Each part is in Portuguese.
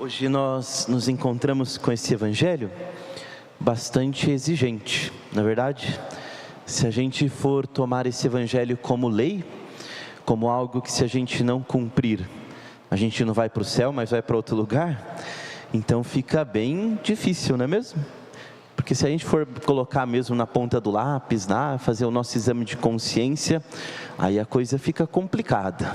Hoje nós nos encontramos com esse evangelho bastante exigente, na verdade. Se a gente for tomar esse evangelho como lei, como algo que se a gente não cumprir, a gente não vai para o céu, mas vai para outro lugar, então fica bem difícil, não é mesmo? Porque se a gente for colocar mesmo na ponta do lápis, fazer o nosso exame de consciência, aí a coisa fica complicada.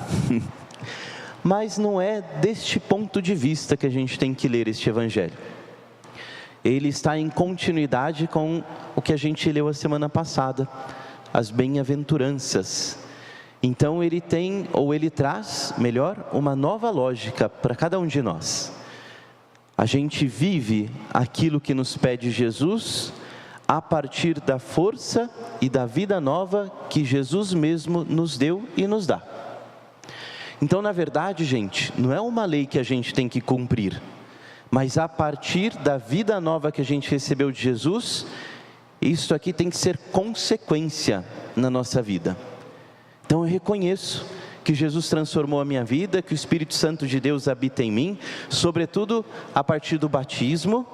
Mas não é deste ponto de vista que a gente tem que ler este evangelho. Ele está em continuidade com o que a gente leu a semana passada, as bem-aventuranças. Então ele traz, melhor, uma nova lógica para cada um de nós. A gente vive aquilo que nos pede Jesus a partir da força e da vida nova que Jesus mesmo nos deu e nos dá. Então, na verdade, gente, não é uma lei que a gente tem que cumprir, mas a partir da vida nova que a gente recebeu de Jesus, isso aqui tem que ser consequência na nossa vida. Então eu reconheço que Jesus transformou a minha vida, que o Espírito Santo de Deus habita em mim, sobretudo a partir do batismo,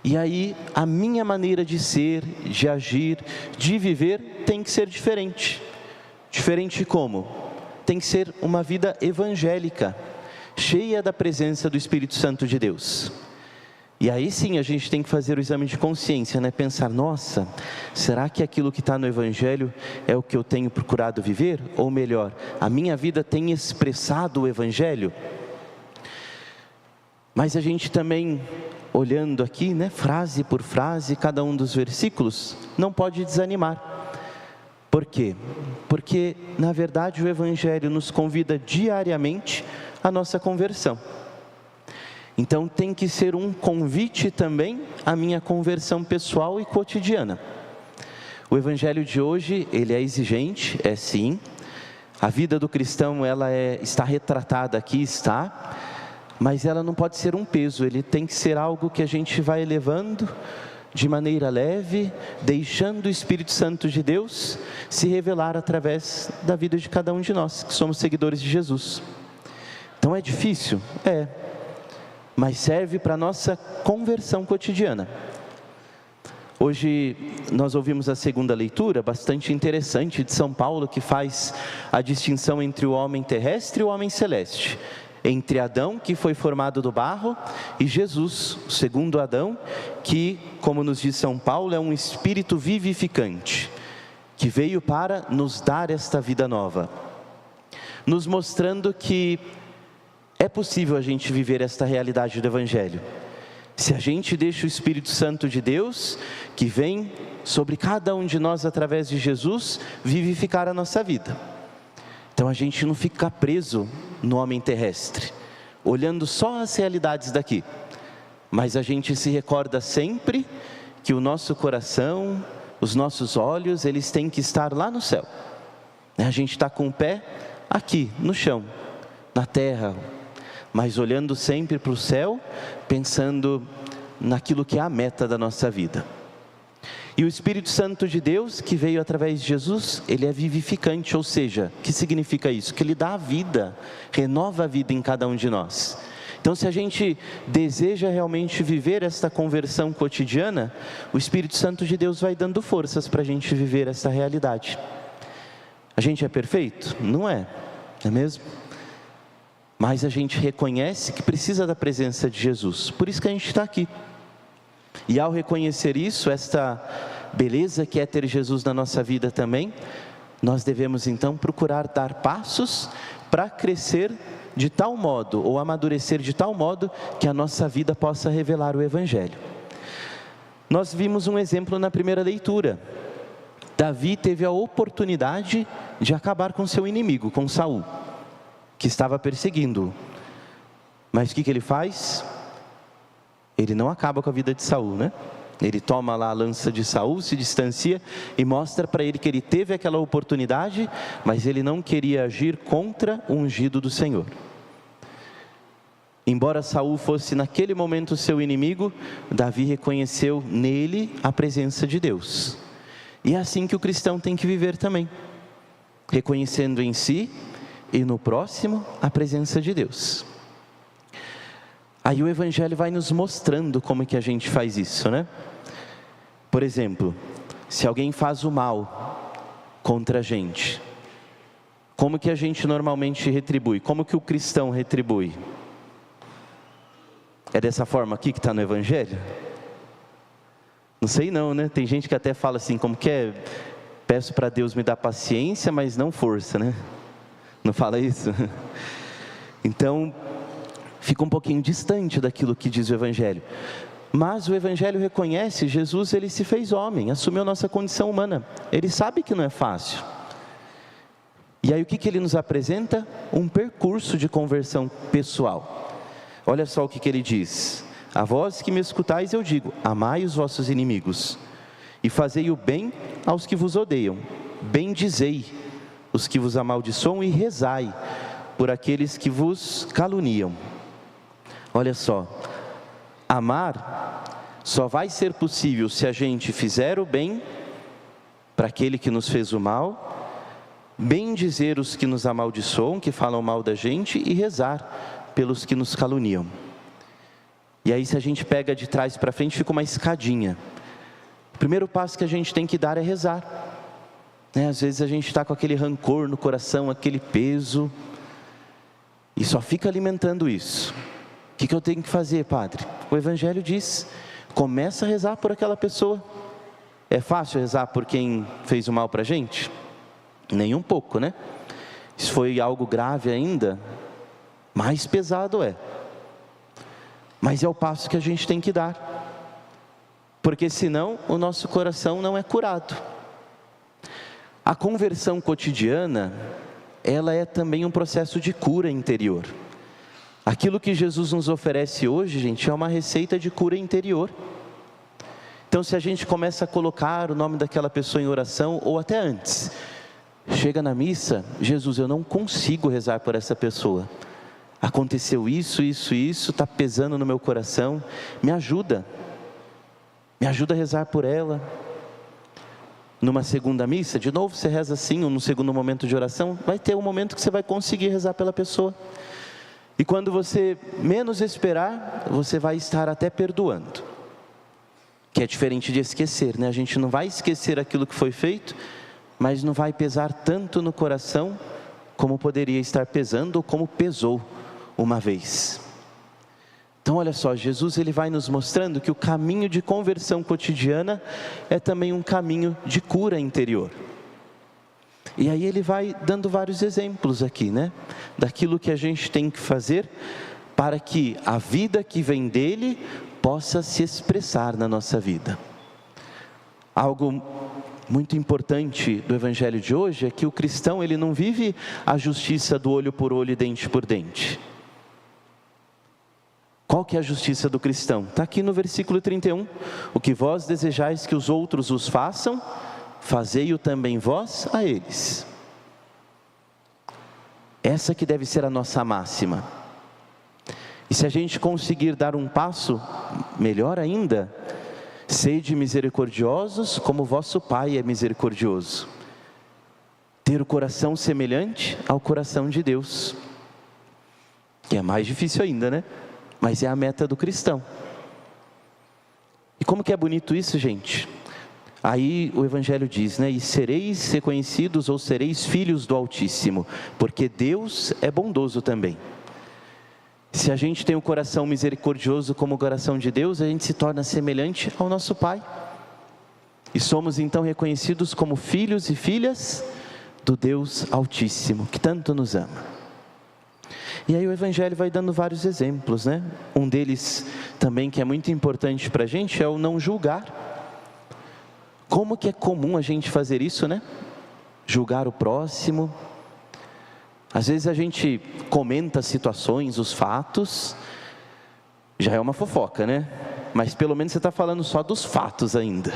e aí a minha maneira de ser, de agir, de viver tem que ser diferente. Diferente como? Tem que ser uma vida evangélica, cheia da presença do Espírito Santo de Deus. E aí sim a gente tem que fazer o exame de consciência, pensar, nossa, será que aquilo que está no Evangelho é o que eu tenho procurado viver? Ou melhor, a minha vida tem expressado o Evangelho? Mas a gente também, olhando aqui, frase por frase, cada um dos versículos, não pode desanimar. Por quê? Porque, na verdade, o Evangelho nos convida diariamente à nossa conversão. Então, tem que ser um convite também à minha conversão pessoal e cotidiana. O Evangelho de hoje, ele é exigente, é sim. A vida do cristão, está retratada aqui, mas ela não pode ser um peso, ele tem que ser algo que a gente vai elevando de maneira leve, deixando o Espírito Santo de Deus se revelar através da vida de cada um de nós, que somos seguidores de Jesus. Então é difícil? É, mas serve para a nossa conversão cotidiana. Hoje nós ouvimos a segunda leitura, bastante interessante, de São Paulo, que faz a distinção entre o homem terrestre e o homem celeste. Entre Adão, que foi formado do barro, e Jesus, o segundo Adão, que, como nos diz São Paulo, é um espírito vivificante, que veio para nos dar esta vida nova, nos mostrando que é possível a gente viver esta realidade do Evangelho, se a gente deixa o Espírito Santo de Deus, que vem sobre cada um de nós através de Jesus, vivificar a nossa vida. Então a gente não fica preso no homem terrestre, olhando só as realidades daqui, mas a gente se recorda sempre que o nosso coração, os nossos olhos, eles têm que estar lá no céu. A gente está com o pé aqui, no chão, na terra, mas olhando sempre para o céu, pensando naquilo que é a meta da nossa vida. E o Espírito Santo de Deus, que veio através de Jesus, ele é vivificante, ou seja, o que significa isso? Que ele dá a vida, renova a vida em cada um de nós. Então, se a gente deseja realmente viver esta conversão cotidiana, o Espírito Santo de Deus vai dando forças para a gente viver essa realidade. A gente é perfeito? Não é mesmo? Mas a gente reconhece que precisa da presença de Jesus, por isso que a gente está aqui. E ao reconhecer isso, esta beleza que é ter Jesus na nossa vida também, nós devemos então procurar dar passos para crescer de tal modo, ou amadurecer de tal modo, que a nossa vida possa revelar o Evangelho. Nós vimos um exemplo na primeira leitura. Davi teve a oportunidade de acabar com seu inimigo, com Saul, que estava perseguindo-o. Mas o que ele faz? Ele não acaba com a vida de Saul, Ele toma lá a lança de Saul, se distancia e mostra para ele que ele teve aquela oportunidade, mas ele não queria agir contra o ungido do Senhor. Embora Saul fosse naquele momento seu inimigo, Davi reconheceu nele a presença de Deus. E é assim que o cristão tem que viver também, reconhecendo em si e no próximo a presença de Deus. Aí o Evangelho vai nos mostrando como que a gente faz isso, né? Por exemplo, se alguém faz o mal contra a gente, como que a gente normalmente retribui? Como que o cristão retribui? É dessa forma aqui que está no Evangelho? Não sei não, né? Tem gente que até fala assim, como que é? Peço para Deus me dar paciência, mas não força, né? Não fala isso? Então, fica um pouquinho distante daquilo que diz o Evangelho. Mas o Evangelho reconhece, Jesus, ele se fez homem, assumiu nossa condição humana. Ele sabe que não é fácil. E aí o que ele nos apresenta? Um percurso de conversão pessoal. Olha só o que ele diz: a vós que me escutais eu digo, amai os vossos inimigos, e fazei o bem aos que vos odeiam, bendizei os que vos amaldiçoam e rezai por aqueles que vos caluniam. Olha só, amar só vai ser possível se a gente fizer o bem para aquele que nos fez o mal, bendizer os que nos amaldiçoam, que falam mal da gente, e rezar pelos que nos caluniam. E aí, se a gente pega de trás para frente, fica uma escadinha. O primeiro passo que a gente tem que dar é rezar, né? Às vezes a gente está com aquele rancor no coração, aquele peso, e só fica alimentando isso. O que eu tenho que fazer, padre? O Evangelho diz, começa a rezar por aquela pessoa. É fácil rezar por quem fez o mal para a gente? Nem um pouco, né? Se foi algo grave ainda, mais pesado é. Mas é o passo que a gente tem que dar, porque senão o nosso coração não é curado. A conversão cotidiana, ela é também um processo de cura interior. Aquilo que Jesus nos oferece hoje, gente, é uma receita de cura interior. Então, se a gente começa a colocar o nome daquela pessoa em oração, ou até antes, chega na missa, Jesus, eu não consigo rezar por essa pessoa. Aconteceu isso, está pesando no meu coração, me ajuda a rezar por ela. Numa segunda missa, de novo você reza assim, ou no segundo momento de oração, vai ter um momento que você vai conseguir rezar pela pessoa. E quando você menos esperar, você vai estar até perdoando. Que é diferente de esquecer, né? A gente não vai esquecer aquilo que foi feito, mas não vai pesar tanto no coração, como poderia estar pesando, ou como pesou uma vez. Então olha só, Jesus ele vai nos mostrando que o caminho de conversão cotidiana é também um caminho de cura interior. E aí ele vai dando vários exemplos aqui, né? Daquilo que a gente tem que fazer para que a vida que vem dele possa se expressar na nossa vida. Algo muito importante do Evangelho de hoje é que o cristão ele não vive a justiça do olho por olho e dente por dente. Qual que é a justiça do cristão? Está aqui no versículo 31. O que vós desejais que os outros os façam, fazei-o também vós a eles. Essa que deve ser a nossa máxima. E se a gente conseguir dar um passo, melhor ainda, sede misericordiosos como vosso Pai é misericordioso. Ter o coração semelhante ao coração de Deus. Que é mais difícil ainda, né? Mas é a meta do cristão. E como que é bonito isso, gente? Aí o Evangelho diz, né? E sereis reconhecidos ou sereis filhos do Altíssimo, porque Deus é bondoso também. Se a gente tem um coração misericordioso como o coração de Deus, a gente se torna semelhante ao nosso Pai. E somos então reconhecidos como filhos e filhas do Deus Altíssimo, que tanto nos ama. E aí o Evangelho vai dando vários exemplos, né? Um deles também que é muito importante para a gente é o não julgar. Como que é comum a gente fazer isso, né? Julgar o próximo. Às vezes a gente comenta as situações, os fatos, já é uma fofoca, né? Mas pelo menos você está falando só dos fatos ainda.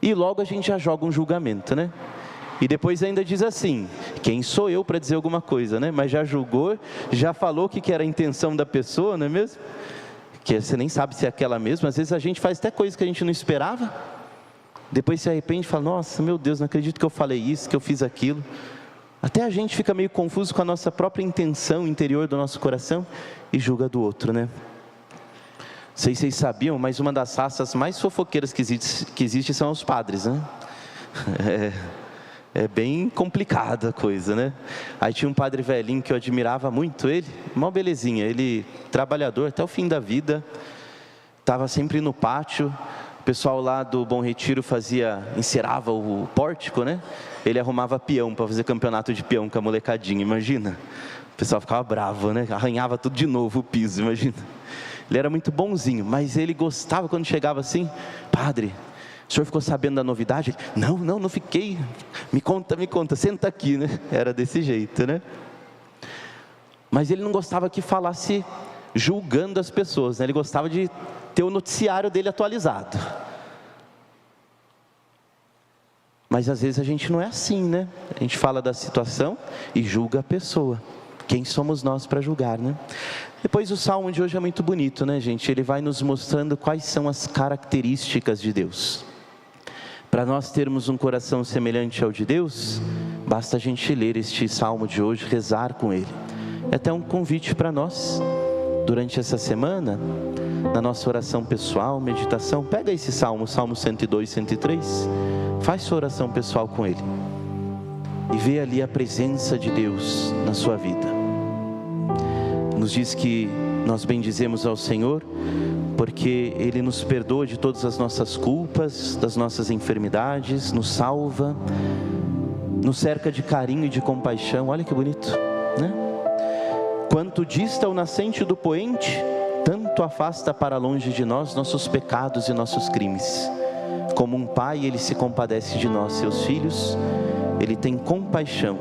E logo a gente já joga um julgamento, né? E depois ainda diz assim, quem sou eu para dizer alguma coisa, né? Mas já julgou, já falou o que era a intenção da pessoa, não é mesmo? Que você nem sabe se é aquela mesma. Às vezes a gente faz até coisas que a gente não esperava. Depois se arrepende e fala, nossa, meu Deus, não acredito que eu falei isso, que eu fiz aquilo. Até a gente fica meio confuso com a nossa própria intenção interior do nosso coração e julga do outro, né? sei se vocês sabiam, mas uma das raças mais fofoqueiras que existe são os padres, né? É bem complicada a coisa, né? Aí tinha um padre velhinho que eu admirava muito ele, mó belezinha, ele trabalhador até o fim da vida, estava sempre no pátio. O pessoal lá do Bom Retiro encerava o pórtico, né? Ele arrumava peão para fazer campeonato de peão com a molecadinha, imagina. O pessoal ficava bravo, né? Arranhava tudo de novo o piso, imagina. Ele era muito bonzinho, mas ele gostava quando chegava assim: padre, o senhor ficou sabendo da novidade? Não fiquei. Me conta, senta aqui, né? Era desse jeito, né? Mas ele não gostava que falasse julgando as pessoas, né? Ele gostava de ter o noticiário dele atualizado. Mas às vezes a gente não é assim, né? A gente fala da situação e julga a pessoa. Quem somos nós para julgar, né? Depois o salmo de hoje é muito bonito, né, gente? Ele vai nos mostrando quais são as características de Deus. Para nós termos um coração semelhante ao de Deus, basta a gente ler este salmo de hoje, rezar com ele. É até um convite para nós, durante essa semana, na nossa oração pessoal, meditação, pega esse salmo, Salmo 102, 103, faz sua oração pessoal com ele. E vê ali a presença de Deus na sua vida. Nos diz que nós bendizemos ao Senhor, porque Ele nos perdoa de todas as nossas culpas, das nossas enfermidades, nos salva, nos cerca de carinho e de compaixão. Olha que bonito, né? Quanto dista o nascente do poente, tanto afasta para longe de nós nossos pecados e nossos crimes. Como um pai, Ele se compadece de nós, seus filhos. Ele tem compaixão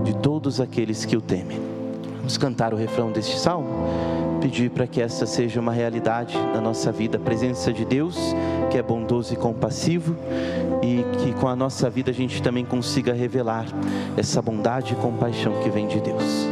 de todos aqueles que o temem. Vamos cantar o refrão deste salmo, pedir para que essa seja uma realidade na nossa vida, a presença de Deus, que é bondoso e compassivo, e que com a nossa vida a gente também consiga revelar essa bondade e compaixão que vem de Deus.